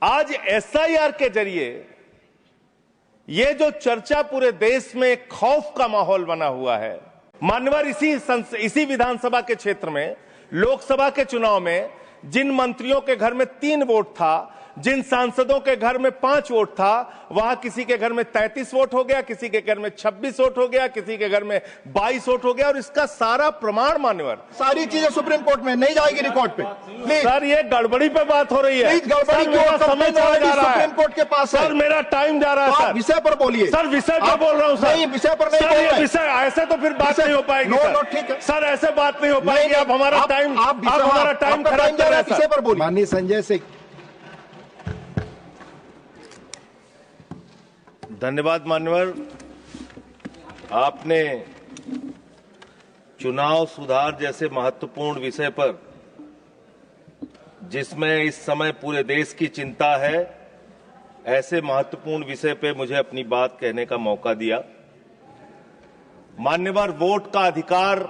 आज एसआईआर के जरिए ये जो चर्चा पूरे देश में खौफ का माहौल बना हुआ है, मान्यवर इसी विधानसभा के क्षेत्र में लोकसभा के चुनाव में जिन मंत्रियों के घर में 3 वोट था, जिन सांसदों के घर में 5 वोट था, वहां किसी के घर में 33 वोट हो गया, किसी के घर में 26 वोट हो गया, किसी के घर में 22 वोट हो गया। और इसका सारा प्रमाण मान्यवर, सारी चीजें सुप्रीम कोर्ट में नहीं जाएगी रिकॉर्ड पे। सर ये गड़बड़ी पे बात हो रही है। गड़बड़ी मेरा समय चला जा रहा है, सुप्रीम कोर्ट के पास सर मेरा टाइम जा रहा है। सर विषय पर बोलिए। सर विषय पर बोल रहा हूँ सर। नहीं, विषय पर नहीं बोल रहे हैं। विषय ऐसे तो फिर बात नहीं हो पाएगी। नो ठीक है सर, ऐसे बात नहीं हो पाएगी। आप हमारा टाइम खराब कर रहे हैं। विषय पर बोलिए। माननीय संजय से धन्यवाद मान्यवर, आपने चुनाव सुधार जैसे महत्वपूर्ण विषय पर, जिसमें इस समय पूरे देश की चिंता है, ऐसे महत्वपूर्ण विषय पे मुझे अपनी बात कहने का मौका दिया। मान्यवर, वोट का अधिकार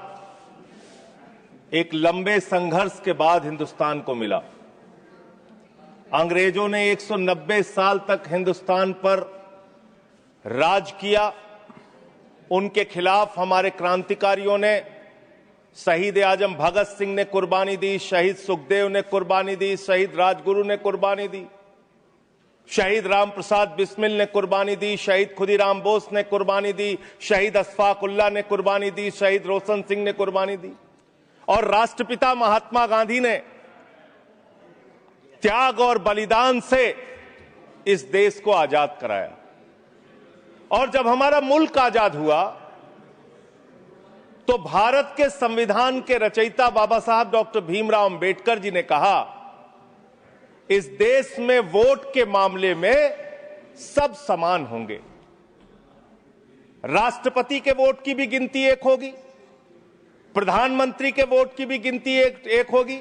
एक लंबे संघर्ष के बाद हिंदुस्तान को मिला। अंग्रेजों ने 190 साल तक हिंदुस्तान पर राज किया। उनके खिलाफ हमारे क्रांतिकारियों ने, शहीद आजम भगत सिंह ने कुर्बानी दी, शहीद सुखदेव ने कुर्बानी दी, शहीद राजगुरु ने कुर्बानी दी, शहीद राम प्रसाद बिस्मिल ने कुर्बानी दी, शहीद खुदीराम बोस ने कुर्बानी दी, शहीद अशफाक उल्लाह ने कुर्बानी दी, शहीद रोशन सिंह ने कुर्बानी दी। और राष्ट्रपिता महात्मा गांधी ने त्याग और बलिदान से इस देश को आजाद कराया। और जब हमारा मुल्क आजाद हुआ तो भारत के संविधान के रचयिता बाबा साहब डॉक्टर भीमराव अंबेडकर जी ने कहा, इस देश में वोट के मामले में सब समान होंगे। राष्ट्रपति के वोट की भी गिनती एक होगी, प्रधानमंत्री के वोट की भी गिनती एक होगी,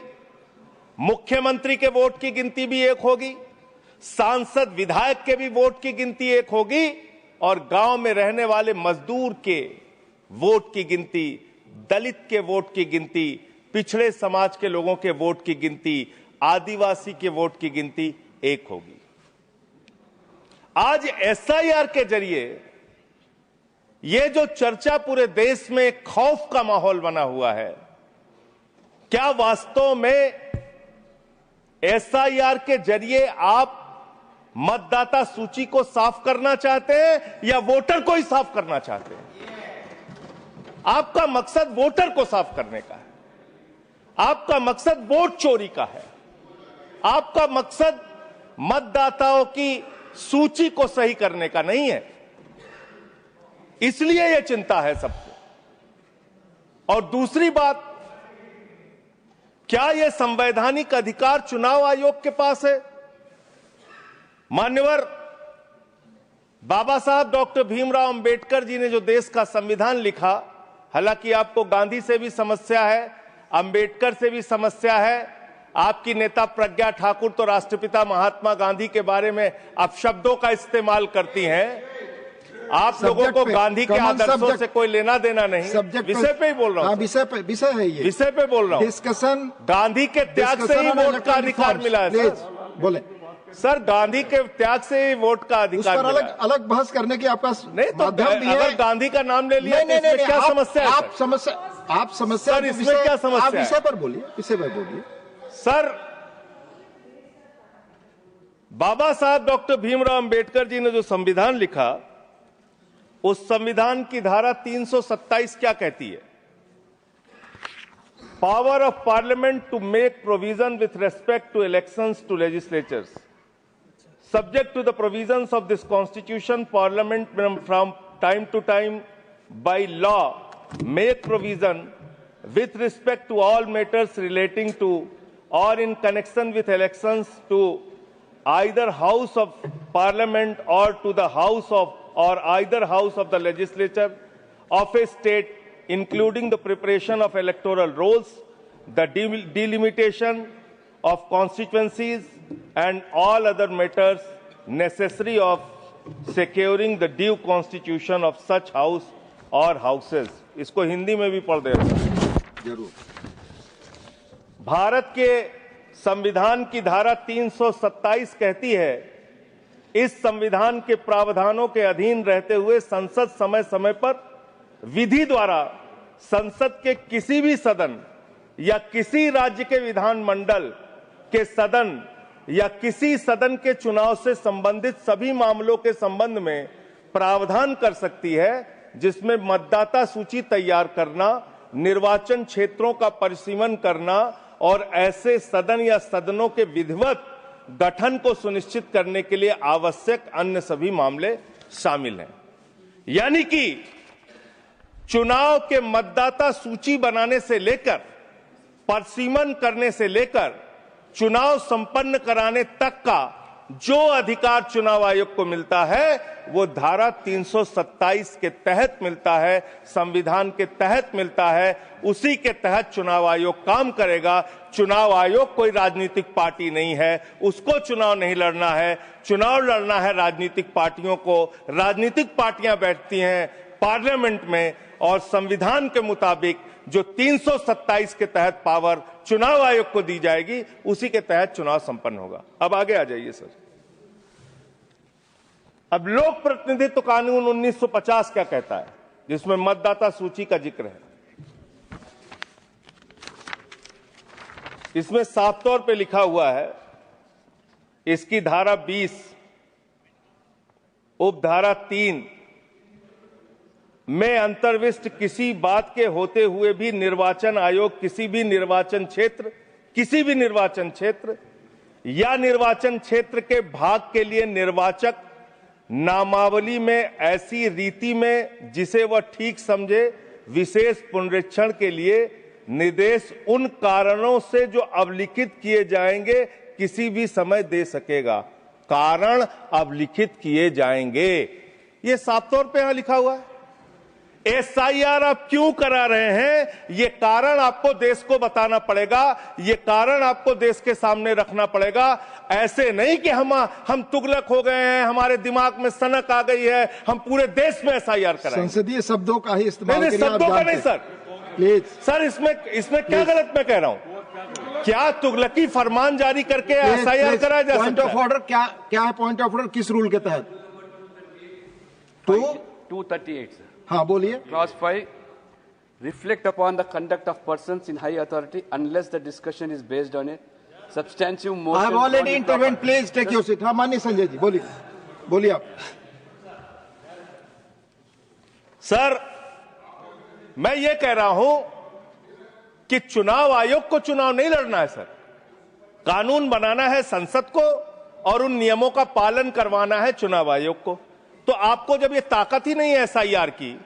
मुख्यमंत्री के वोट की गिनती भी एक होगी, सांसद विधायक के भी वोट की गिनती एक होगी, और गांव में रहने वाले मजदूर के वोट की गिनती, दलित के वोट की गिनती, पिछड़े समाज के लोगों के वोट की गिनती, आदिवासी के वोट की गिनती एक होगी। आज एसआईआर के जरिए यह जो चर्चा पूरे देश में खौफ का माहौल बना हुआ है, क्या वास्तव में एसआईआर के जरिए आप मतदाता सूची को साफ करना चाहते हैं या वोटर को ही साफ करना चाहते हैं? आपका मकसद वोटर को साफ करने का है, आपका मकसद वोट चोरी का है, आपका मकसद मतदाताओं की सूची को सही करने का नहीं है। इसलिए यह चिंता है सबको। और दूसरी बात, क्या यह संवैधानिक अधिकार चुनाव आयोग के पास है? मान्यवर, बाबा साहब डॉक्टर भीमराव अंबेडकर जी ने जो देश का संविधान लिखा, हालांकि आपको गांधी से भी समस्या है, अंबेडकर से भी समस्या है, आपकी नेता प्रज्ञा ठाकुर तो राष्ट्रपिता महात्मा गांधी के बारे में अपशब्दों का इस्तेमाल करती हैं। आप लोगों को गांधी के आदर्शों से कोई लेना देना नहीं। विषय पे ही बोल रहा हूं। विषय है ये, विषय पे बोल रहा हूं। डिस्कशन, गांधी के त्याग से ही वोट का अधिकार मिला है। बोले सर, गांधी के त्याग से ही वोट का अधिकार मिला। अलग बहस करने की आपका नहीं तो अगर गांधी का नाम ले लिया, इसमें क्या समस्या है? आप समस्या सर, इसमें क्या समस्या है? विषय पर बोलिए, विषय पर बोलिए। सर, बाबा साहब डॉक्टर भीमराव अंबेडकर जी ने जो संविधान लिखा, उस संविधान की धारा 327 क्या कहती है? Power of parliament to make provision with respect to elections to legislatures subject to the provisions of this constitution, parliament from time to time by law make provision with respect to all matters relating to or in connection with elections to either house of parliament or to the house of or either house of the legislature of a state, including the preparation of electoral rolls, the delimitation of constituencies and all other matters necessary of securing the due constitution of such house or houses। इसको हिंदी में भी पढ़ दे रहा हूं। जरूर। भारत के संविधान की धारा 327 कहती है, इस संविधान के प्रावधानों के अधीन रहते हुए संसद समय समय पर विधि द्वारा संसद के किसी भी सदन या किसी राज्य के विधानमंडल के सदन या किसी सदन के चुनाव से संबंधित सभी मामलों के संबंध में प्रावधान कर सकती है, जिसमें मतदाता सूची तैयार करना, निर्वाचन क्षेत्रों का परिसीमन करना और ऐसे सदन या सदनों के विधिवत गठन को सुनिश्चित करने के लिए आवश्यक अन्य सभी मामले शामिल हैं। यानी कि चुनाव के मतदाता सूची बनाने से लेकर, परिसीमन करने से लेकर चुनाव संपन्न कराने तक का जो अधिकार चुनाव आयोग को मिलता है, वो धारा 327 के तहत मिलता है, संविधान के तहत मिलता है। उसी के तहत चुनाव आयोग काम करेगा। चुनाव आयोग कोई राजनीतिक पार्टी नहीं है, उसको चुनाव नहीं लड़ना है। चुनाव लड़ना है राजनीतिक पार्टियों को। राजनीतिक पार्टियां बैठती हैं पार्लियामेंट में और संविधान के मुताबिक जो 327 के तहत पावर चुनाव आयोग को दी जाएगी, उसी के तहत चुनाव संपन्न होगा। अब आगे आ जाइए सर। अब लोक प्रतिनिधित्व कानून 1950 क्या कहता है, जिसमें मतदाता सूची का जिक्र है। इसमें साफ तौर पे लिखा हुआ है, इसकी धारा 20 उपधारा 3 में अंतर्विष्ट किसी बात के होते हुए भी निर्वाचन आयोग किसी भी निर्वाचन क्षेत्र या निर्वाचन क्षेत्र के भाग के लिए निर्वाचक नामावली में ऐसी रीति में जिसे वह ठीक समझे विशेष पुनरीक्षण के लिए निर्देश उन कारणों से जो अवलिखित किए जाएंगे किसी भी समय दे सकेगा। कारण अवलिखित किए जाएंगे, ये साफ तौर पे यहां लिखा हुआ है। एसआईआर आप क्यों करा रहे हैं, ये कारण आपको देश को बताना पड़ेगा, ये कारण आपको देश के सामने रखना पड़ेगा। ऐसे नहीं कि हम तुगलक हो गए हैं, हमारे दिमाग में सनक आ गई है, हम पूरे देश में एसआईआर कराएंगे। संसदीय शब्दों का ही इस्तेमाल नहीं, शब्दों का नहीं सर, प्लीज सर इसमें क्या गलत मैं कह रहा हूं? क्या तुगलकी फरमान जारी करके एसआईआर कराया जा सकता है? पॉइंट ऑफ ऑर्डर क्या है? पॉइंट ऑफ ऑर्डर किस रूल के तहत? 238 sir. हाँ बोलिए। Clause 5, reflect upon the conduct of persons in high authority unless the discussion is based on a substantive motion. I have already intervened. Please take your seat. हाँ माननीय संजय जी बोलिए आप। Sir मैं ये कह रहा हूं कि चुनाव आयोग को चुनाव नहीं लड़ना है सर, कानून बनाना है संसद को और उन नियमों का पालन करवाना है चुनाव आयोग को। तो आपको जब ये ताकत ही नहीं है एसआईआर की,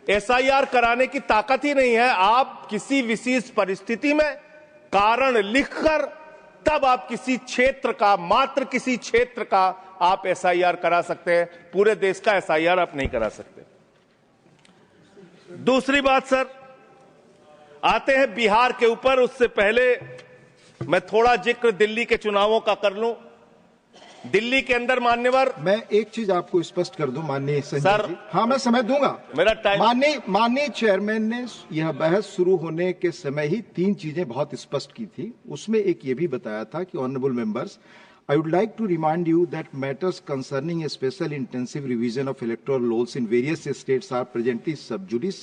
एसआईआर कराने की ताकत ही नहीं है, आप किसी विशेष परिस्थिति में कारण लिखकर तब आप किसी क्षेत्र का, मात्र किसी क्षेत्र का आप एसआईआर करा सकते हैं, पूरे देश का एसआईआर आप नहीं करा सकते। दूसरी बात सर, आते हैं बिहार के ऊपर। उससे पहले मैं थोड़ा जिक्र दिल्ली के चुनावों का कर लूं। दिल्ली के अंदर मान्यवर, मैं एक चीज आपको स्पष्ट कर दूं माननीय संजय जी। हाँ मैं समय दूंगा, मेरा टाइम। माननीय चेयरमैन ने यह बहस शुरू होने के समय ही 3 चीजें बहुत स्पष्ट की थी। उसमें एक ये भी बताया था कि honourable members, I would like to remind you that matters concerning a special intensive revision of electoral laws in various states are presently sub judice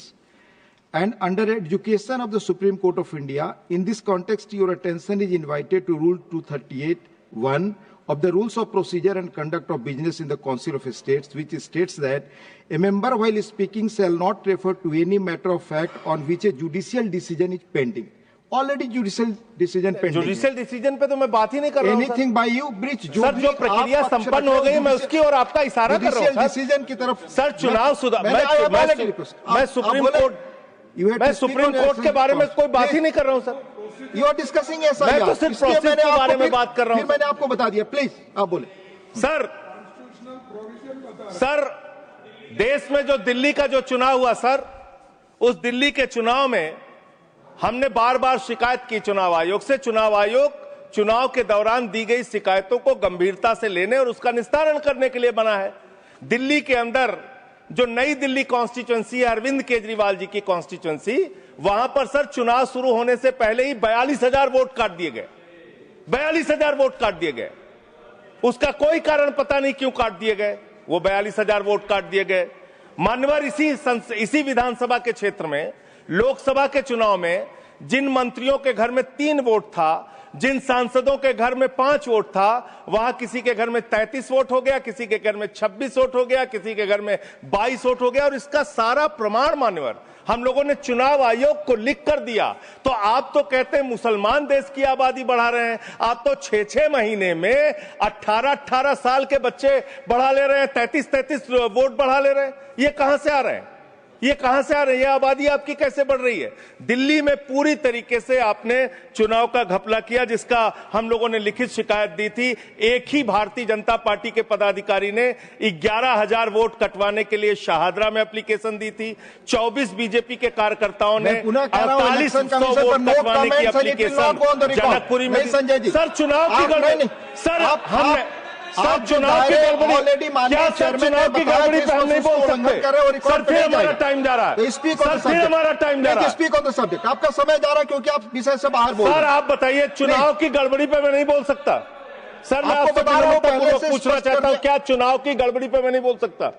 and under adjudication of the Supreme Court of India. In this context, your attention is invited to Rule 238(1) of the Rules of Procedure and Conduct of Business in the Council of States, which states that a member while speaking shall not refer to any matter of fact on which a judicial decision is pending. Already judicial decision pending. Judicial decision पे तो मैं बात ही नहीं कर रहा हूं। Anything bye you breach, sir जो प्रक्रिया संपन्न हो गई मैं उसकी और आपका इशारा कर रहा हूं। जुडिशियल डिसीजन की तरफ सर चुनाव सुधार, मैं सुप्रीम कोर्ट के बारे में कोई बात ही नहीं कर रहा हूं sir. You are discussing SIR, मैं तो सिर्फ प्रोसेस के बारे में बात कर रहा हूं। मैंने आपको बता दिया, प्लीज आप बोले। सर देश में जो दिल्ली का जो चुनाव हुआ सर, उस दिल्ली के चुनाव में हमने बार बार शिकायत की चुनाव आयोग से। चुनाव आयोग चुनाव के दौरान दी गई शिकायतों को गंभीरता से लेने और उसका निस्तारण करने के लिए बना है। दिल्ली के अंदर जो नई दिल्ली कॉन्स्टिट्यूएंसी है, अरविंद केजरीवाल जी की कॉन्स्टिट्यूएंसी, वहां पर सर चुनाव शुरू होने से पहले ही 42,000 वोट काट दिए गए, 42,000 वोट काट दिए गए। उसका कोई कारण पता नहीं क्यों काट दिए गए, वो 42,000 वोट काट दिए गए। मान्यवर इसी विधानसभा के क्षेत्र में लोकसभा के चुनाव में जिन मंत्रियों के घर में 3 वोट था, जिन सांसदों के घर में 5 वोट था, वहां किसी के घर में 33 वोट हो गया, किसी के घर में 26 वोट हो गया, किसी के घर में 22 वोट हो गया। और इसका सारा प्रमाण मान्यवर हम लोगों ने चुनाव आयोग को लिख कर दिया। तो आप तो कहते हैं मुसलमान देश की आबादी बढ़ा रहे हैं, आप तो 6-6 महीने में 18-18 साल के बच्चे बढ़ा ले रहे हैं, 33-33 वोट बढ़ा ले रहे हैं। ये कहां से आ रहे हैं? ये कहां से आ रही है? आबादी आपकी कैसे बढ़ रही है? दिल्ली में पूरी तरीके से आपने चुनाव का घपला किया, जिसका हम लोगों ने लिखित शिकायत दी थी। एक ही भारतीय जनता पार्टी के पदाधिकारी ने 11,000 वोट कटवाने के लिए शाहदरा में एप्लीकेशन दी थी। 24 बीजेपी के कार्यकर्ताओं ने 4800 वोट कटवाने की एप्लीकेशन जनकपुरी में। सर चुनाव की गड़बड़ी, सर चुनाव की गड़बड़ी, क्या सर चुनाव की गड़बड़ी पे हम नहीं बोल सकते? सर फिर हमारा टाइम जा रहा है, सर फिर हमारा टाइम जा रहा है। स्पीक ऑन द सब्जेक्ट, आपका समय जा रहा है क्योंकि आप विषय से बाहर बोल रहे हैं। सर आप बताइए, चुनाव की गड़बड़ी पे मैं नहीं बोल सकता। सर मैं आपसे विनम्रतापूर्वक पूछना चाहता हूं, क्या चुनाव की गड़बड़ी पे मैं नहीं बोल सकता?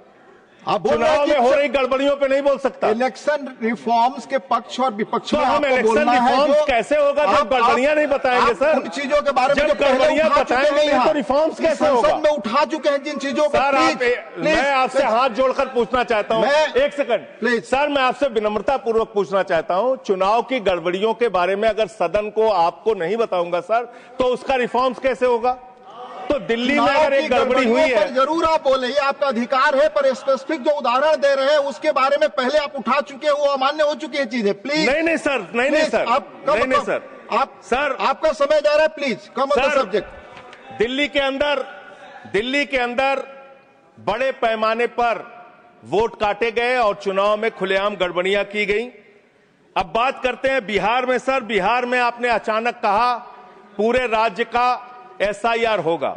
आप चुनाव में हो रही गड़बड़ियों पे नहीं बोल सकता। इलेक्शन रिफॉर्म्स के पक्ष और विपक्ष में हम इलेक्शन रिफॉर्म्स कैसे होगा जब गड़बड़ियां नहीं बताएंगे? सर उन चीजों के बारे में जब गड़बड़ियां बताएंगे नहीं तो रिफॉर्म्स कैसे होगा? संसद में उठा चुके हैं जिन चीजों को। सर मैं आपसे हाथ जोड़कर पूछना चाहता हूं, एक सेकंड सर, मैं आपसे विनम्रतापूर्वक पूछना चाहता हूं, चुनाव की गड़बड़ियों के बारे में अगर सदन को आपको नहीं बताऊंगा सर, तो उसका रिफॉर्म्स कैसे होगा? तो दिल्ली में अगर एक गड़बड़ी हुई है, जरूर आप बोले, ये आपका अधिकार है, पर स्पेसिफिक जो उदाहरण दे रहे हैं उसके बारे में पहले आप उठा चुके हैं, वो अमान्य हो चुकी है चीजें। प्लीज नहीं सर, नहीं सर, नहीं सर, सर आपका समय जा रहा है, please come on the subject. Delhi के अंदर बड़े पैमाने पर वोट काटे गए और चुनाव में खुलेआम गड़बड़ियां की गई। अब बात करते हैं बिहार में। सर बिहार में आपने अचानक कहा पूरे राज्य का SIR होगा।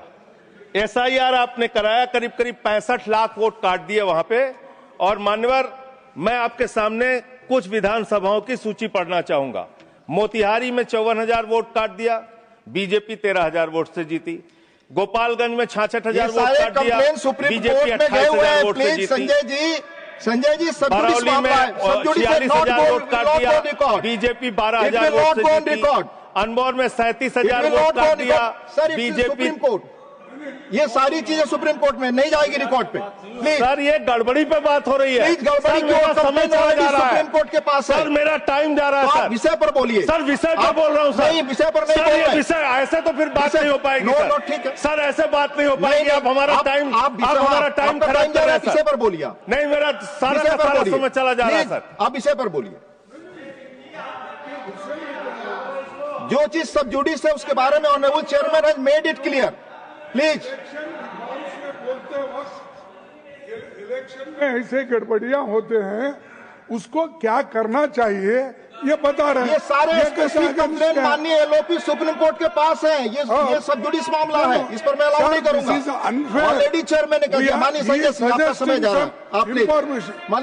SIR आपने कराया, करीब 65 लाख वोट काट दिए वहां पे। और मान्यवर, मैं आपके सामने कुछ विधानसभाओं की सूची पढ़ना चाहूंगा। मोतिहारी में 54,000 वोट काट दिया, बीजेपी 13,000 वोट से जीती। गोपालगंज में 66,000 वोट काट दिया, बीजेपी 28,000 वोट से जीती। संजय जी बरौली में 46,000 वोट काट दिया, बीजेपी 12,000 वोट से जीती। अनमोल में 37,000 वोट काट दिया, बीजेपी। सुप्रीम कोर्ट, ये सारी चीजें सुप्रीम कोर्ट में नहीं जाएगी रिकॉर्ड पे। सर ये गड़बड़ी पे बात हो रही है। गड़बड़ी मेरा समय चला जा रहा है, सुप्रीम कोर्ट के पास है। सर मेरा टाइम जा रहा है। सर विषय पर बोलिए। सर विषय पर बोल रहा हूँ सर। नहीं, विषय पर नहीं बोल रहे। विषय ऐसे तो फिर बात नहीं हो पाएगी। नो ठीक है सर, ऐसे बात नहीं हो पाएगी। आप हमारा टाइम खराब कर रहे हैं। विषय पर बोलिए। नहीं, मेरा सारा समय चला जा रहा है सर। आप विषय पर बोलिए। जो चीज सब जुडिस है उसके बारे में honourable chairman has made it clear. Please. Election में ऐसे गड़बड़ियां होते हैं, उसको क्या करना चाहिए ये बता रहे हैं। ये सारे कंप्लेन माननीय LOP सुप्रीम कोर्ट के पास है। ये सब जुडिस मामला है, इस पर मैं अलाउ नहीं करूंगा। ऑलरेडी चेयरमैन ने कह दिया। माननीय संजय सिंह, आपका समय जा रहा है। आप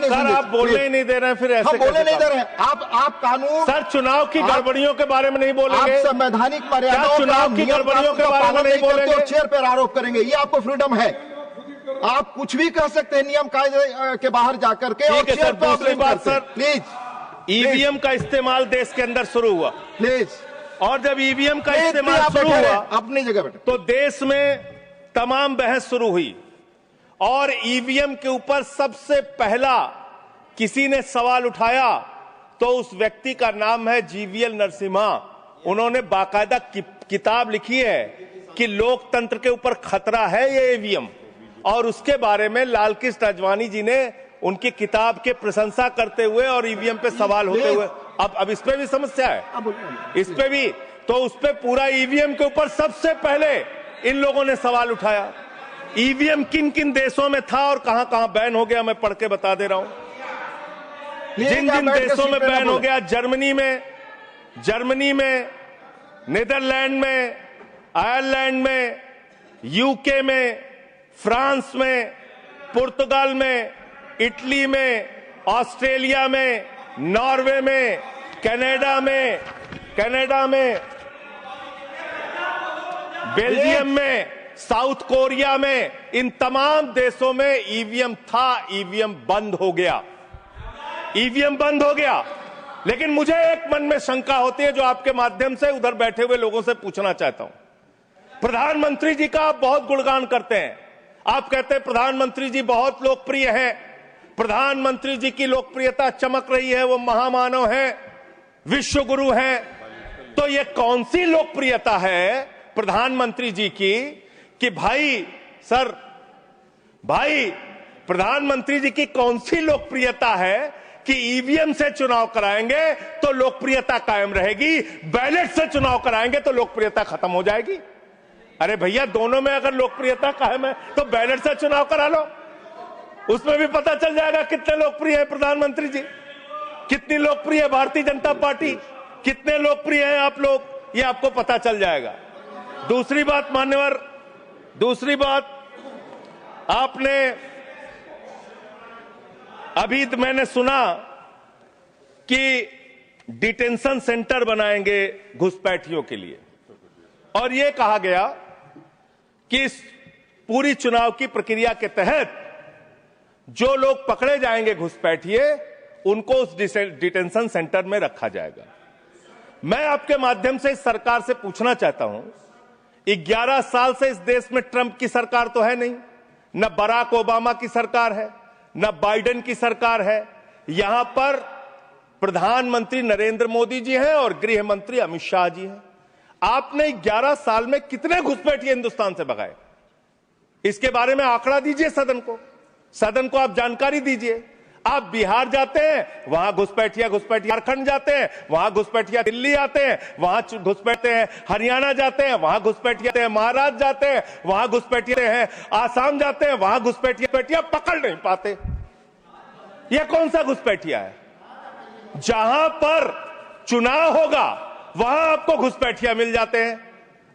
सर आप बोलने ही नहीं दे रहे हैं, फिर ऐसे बोलने नहीं दे रहे हैं। आप कानून, सर चुनाव की गड़बड़ियों के बारे में नहीं बोलेंगे? आप संवैधानिक मर्यादाओं, चुनाव की गड़बड़ियों के बारे में नहीं बोलेंगे? चेयर पर आरोप करेंगे, ये आपको फ्रीडम है। आप कुछ भी कह सकते हैं नियम कायदे के बाहर जाकर के। ठीक है सर। दूसरी बात सर, प्लीज, EVM का इस्तेमाल देश के अंदर शुरू हुआ। प्लीज। और जब EVM का इस्तेमाल शुरू हुआ, अपनी जगह बैठे, तो देश में तमाम बहस शुरू हुई। और EVM के ऊपर सबसे पहला किसी ने सवाल उठाया तो उस व्यक्ति का नाम है GVL नरसिम्हा। उन्होंने बाकायदा किताब लिखी है कि लोकतंत्र के ऊपर खतरा है ये EVM। और उसके बारे में लाल कृष्ण अडवाणी जी ने उनकी किताब के प्रशंसा करते हुए और EVM पे सवाल होते हुए, अब इस पे भी समस्या है, इस पे भी। तो उस पे पूरा EVM के ऊपर सबसे पहले इन लोगों ने सवाल उठाया। EVM किन किन देशों में था और कहां कहां बैन हो गया, मैं पढ़ के बता दे रहा हूं। जिन जिन देशों में बैन हो गया, जर्मनी में, नीदरलैंड में, आयरलैंड में, UK में, फ्रांस में, पुर्तगाल में, इटली में, ऑस्ट्रेलिया में, नॉर्वे में, कनाडा में, बेल्जियम में, साउथ कोरिया में, इन तमाम देशों में ईवीएम था, ईवीएम बंद हो गया, ईवीएम बंद हो गया। लेकिन मुझे एक मन में शंका होती है जो आपके माध्यम से उधर बैठे हुए लोगों से पूछना चाहता हूं। प्रधानमंत्री जी का आप बहुत गुणगान करते हैं, आप कहते हैं प्रधानमंत्री जी बहुत लोकप्रिय हैं, प्रधानमंत्री जी की लोकप्रियता चमक रही है, वो महामानव हैं, विश्व गुरु हैं। तो ये कौन सी लोकप्रियता है प्रधानमंत्री जी की कि भाई प्रधानमंत्री जी की कौन सी लोकप्रियता है कि ईवीएम से चुनाव कराएंगे तो लोकप्रियता कायम रहेगी, बैलेट से चुनाव कराएंगे तो लोकप्रियता खत्म हो जाएगी? अरे भैया, दोनों में अगर लोकप्रियता कायम है तो बैलेट से चुनाव करा लो, उसमें भी पता चल जाएगा कितने लोकप्रिय है प्रधानमंत्री जी, कितनी लोकप्रिय है भारतीय जनता पार्टी, कितने लोकप्रिय हैं आप लोग, ये आपको पता चल जाएगा। दूसरी बात मान्यवर, दूसरी बात, आपने अभी मैंने सुना कि डिटेंशन सेंटर बनाएंगे घुसपैठियों के लिए, और यह कहा गया कि इस पूरी चुनाव की प्रक्रिया के तहत जो लोग पकड़े जाएंगे घुसपैठिए, उनको उस डिटेंशन सेंटर में रखा जाएगा। मैं आपके माध्यम से इस सरकार से पूछना चाहता हूं, 11 साल से इस देश में ट्रंप की सरकार तो है नहीं, न बराक ओबामा की सरकार है, न बाइडेन की सरकार है, यहां पर प्रधानमंत्री नरेंद्र मोदी जी हैं और गृह मंत्री अमित शाह जी हैं। आपने 11 साल में कितने घुसपैठिए हिंदुस्तान से भगाए, इसके बारे में आंकड़ा दीजिए सदन को आप जानकारी दीजिए। आप बिहार जाते हैं, वहां घुसपैठिया झारखंड जाते हैं, वहां घुसपैठिया दिल्ली आते हैं, वहां घुसपैठते हैं, हरियाणा जाते हैं, वहां घुसपैठिया महाराष्ट्र जाते हैं, वहां घुसपैठिया हैं, आसाम जाते हैं, वहां घुसपैठिया पकड़ नहीं पाते। यह कौन सा घुसपैठिया है? जहां पर चुनाव होगा वहां आपको घुसपैठिया मिल जाते हैं,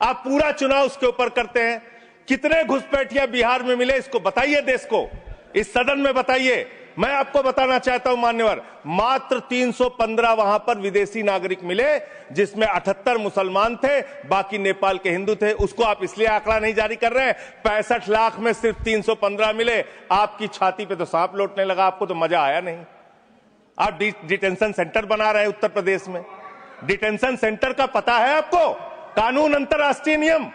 आप पूरा चुनाव उसके ऊपर करते हैं। कितने घुसपैठिया बिहार में मिले, इसको बताइए, देश को, इस सदन में बताइए। मैं आपको बताना चाहता हूं मान्यवर, मात्र 315 वहां पर विदेशी नागरिक मिले, जिसमें 78 मुसलमान थे, बाकी नेपाल के हिंदू थे। उसको आप इसलिए आंकड़ा नहीं जारी कर रहे हैं, 65 लाख में सिर्फ 315 मिले, आपकी छाती पे तो सांप लौटने लगा, आपको तो मजा आया नहीं। आप डिटेंशन सेंटर बना रहे हैं उत्तर प्रदेश में, डिटेंशन सेंटर का पता है आपको? कानून, अंतर्राष्ट्रीय नियम।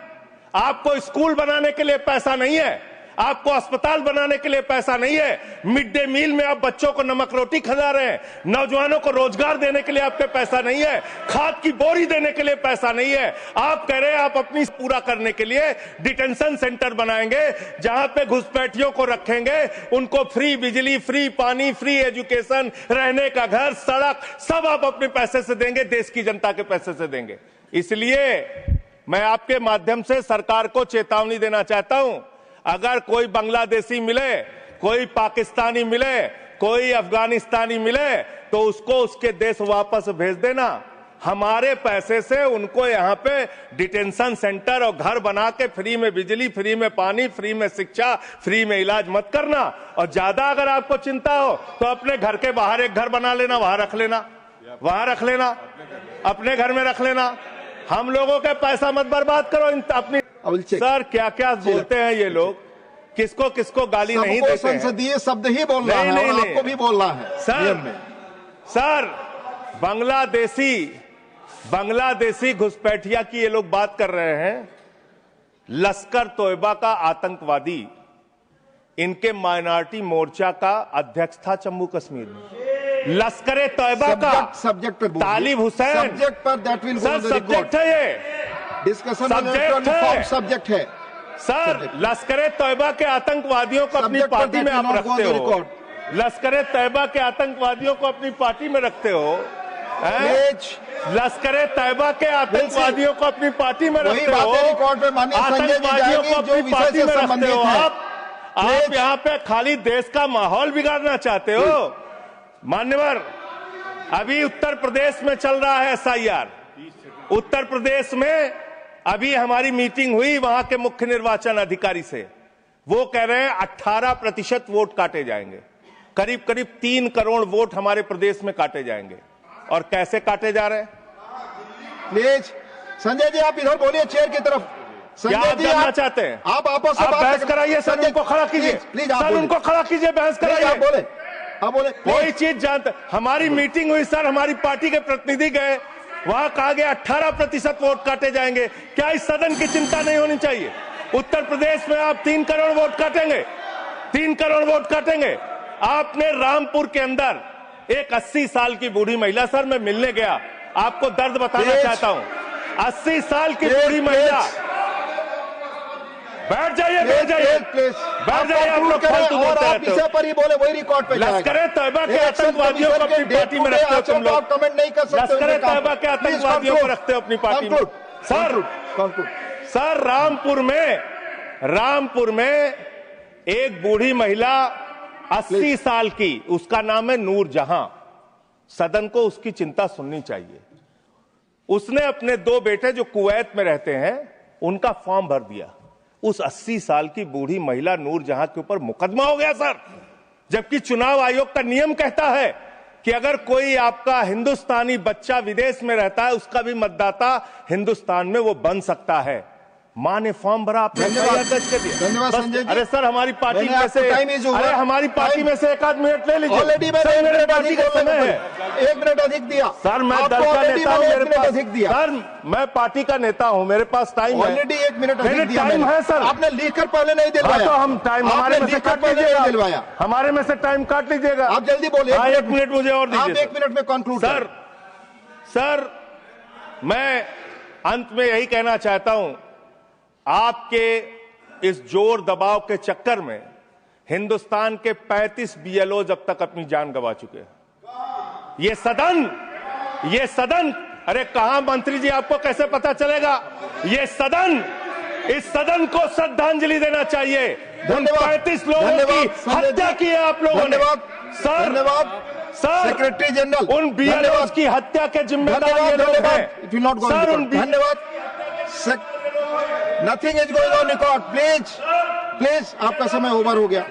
आपको स्कूल बनाने के लिए पैसा नहीं है, आपको अस्पताल बनाने के लिए पैसा नहीं है, मिड डे मील में आप बच्चों को नमक रोटी खिला रहे हैं, नौजवानों को रोजगार देने के लिए आपके पैसा नहीं है, खाद की बोरी देने के लिए पैसा नहीं है। आप कह रहे हैं आप अपनी पूरा करने के लिए डिटेंशन सेंटर बनाएंगे, जहां पे घुसपैठियों को रखेंगे, उनको फ्री बिजली, फ्री पानी, फ्री एजुकेशन, रहने का घर, सड़क, सब आप अपने पैसे से देंगे, देश की जनता के पैसे से देंगे। इसलिए मैं आपके माध्यम से सरकार को चेतावनी देना चाहता हूं, अगर कोई बांग्लादेशी मिले, कोई पाकिस्तानी मिले, कोई अफगानिस्तानी मिले, तो उसको उसके देश वापस भेज देना। हमारे पैसे से उनको यहां पे डिटेंशन सेंटर और घर बना के फ्री में बिजली, फ्री में पानी, फ्री में शिक्षा, फ्री में इलाज मत करना। और ज्यादा अगर आपको चिंता हो तो अपने घर के बाहर एक घर बना लेना, वहां रख लेना, वहां रख लेना, अपने घर में रख लेना। हम लोगों का पैसा मत बर्बाद करो अपनी। सर क्या क्या बोलते हैं ये लोग, किसको किसको गाली नहीं देते हैं। संसदीय शब्द ही बोल रहा है, और आपको भी बोलना है सर बांग्लादेशी घुसपैठिया की ये लोग बात कर रहे हैं। लश्कर तोयबा का आतंकवादी इनके माइनॉरिटी मोर्चा का अध्यक्ष था जम्मू कश्मीर में। लश्कर तोयबा का सब्जेक्ट पर तालिब हुसैन, सब्जेक्ट पर दैट विल सर सब्जेक्ट है, ये डिस्कशन सब्जेक्ट है सर। लश्कर तोयबा के आतंकवादियों को अपनी पार्टी में आप रखते हो, लश्कर तोयबा के आतंकवादियों को अपनी पार्टी में रखते हो, लश्कर तैयबा के आतंकवादियों को अपनी पार्टी में रखते हो, आतंकवादियों को अपनी पार्टी में रखते हो। आप यहाँ पे खाली देश का माहौल बिगाड़ना चाहते हो। मान्यवर, अभी उत्तर प्रदेश में चल रहा है SIR। उत्तर प्रदेश में अभी हमारी मीटिंग हुई वहां के मुख्य निर्वाचन अधिकारी से, वो कह रहे हैं 18% वोट काटे जाएंगे, करीब करीब 3 करोड़ वोट हमारे प्रदेश में काटे जाएंगे। और कैसे काटे जा रहे हैं? प्लीज संजय जी आप इधर बोलिए, चेयर की तरफ। संजय क्या आप जी, जानना चाहते हैं? आप आपस में आप बात बहस करें। कराइए सर, संजय, उनको खड़ा कीजिए। प्लीज आप सर बोलिए। उनको खड़ा कीजिए, बहस प्लीज कराइए। आप बोले, आप बोले। कोई चीज जानते, हमारी मीटिंग हुई सर, हमारी पार्टी के प्रतिनिधि गए, वहां कहा गया 18% वोट काटे जाएंगे। क्या इस सदन की चिंता नहीं होनी चाहिए? उत्तर प्रदेश में आप 3 करोड़ वोट काटेंगे, 3 करोड़ वोट काटेंगे। आपने रामपुर के अंदर एक 80 साल की बूढ़ी महिला, सर मैं मिलने गया, आपको दर्द बताना चाहता हूं, 80 साल की बूढ़ी महिला, बैठ जाइए, बैठ जाइए, बैठ जाइए। आप लोग फालतू बोलते रहते हो। पर ही बोले वही रिकॉर्ड पे जाएगा। लश्कर तैयबा के आतंकवादियों को अपनी पार्टी में रखते हो तुम लोग। कमेंट नहीं कर सकते। लश्कर तैयबा के आतंकवादियों को रखते हो अपनी पार्टी में। सर रामपुर में एक बूढ़ी महिला 80 साल की, उसका नाम है नूर जहां। सदन को उसकी चिंता सुननी चाहिए। उसने अपने 2 बेटे जो कुवैत में रहते हैं उनका फॉर्म भर दिया। उस 80 साल की बूढ़ी महिला नूर जहां के ऊपर मुकदमा हो गया सर, जबकि चुनाव आयोग का नियम कहता है कि अगर कोई आपका हिंदुस्तानी बच्चा विदेश में रहता है, उसका भी मतदाता हिंदुस्तान में वो बन सकता है। मां ने फॉर्म भरा, आपने दर्ज कर दिया। धन्यवाद संजय जी। अरे सर हमारी पार्टी में से, अरे हमारी पार्टी में से 1 मिनट ले लीजिए। ऑलरेडी मेरे पार्टी का समय है। 1 मिनट अधिक दिया सर, मैं दल का नेता हूं, मेरे पास सर मैं पार्टी का नेता हूं, मेरे पास टाइम है। ऑलरेडी 1 मिनट अधिक दिया टाइम है सर। आपने लिखकर पहले नहीं दिलवाया। तो हम टाइम हमारे में से काट लीजिएगा, हमारे में से टाइम काट लीजिएगा। आप जल्दी बोलिए। 1 मिनट मुझे और दीजिए। आप 1 मिनट में कंक्लूड सर। सर मैं अंत में यही कहना चाहता हूं, आपके इस जोर दबाव के चक्कर में हिंदुस्तान के 35 बीएलओ अब तक अपनी जान गंवा चुके हैं। ये सदन, अरे कहां मंत्री जी, आपको कैसे पता चलेगा? इस सदन को श्रद्धांजलि देना चाहिए। उन 35 लोगों की हत्या की है आप लोगों ने। सर सेक्रेटरी जनरल, उन बीएलओ की हत्या के जिम्मेदार ये लोग हैं। सर धन्यवाद। Nothing is going on record. Please आपका समय ओवर हो गया।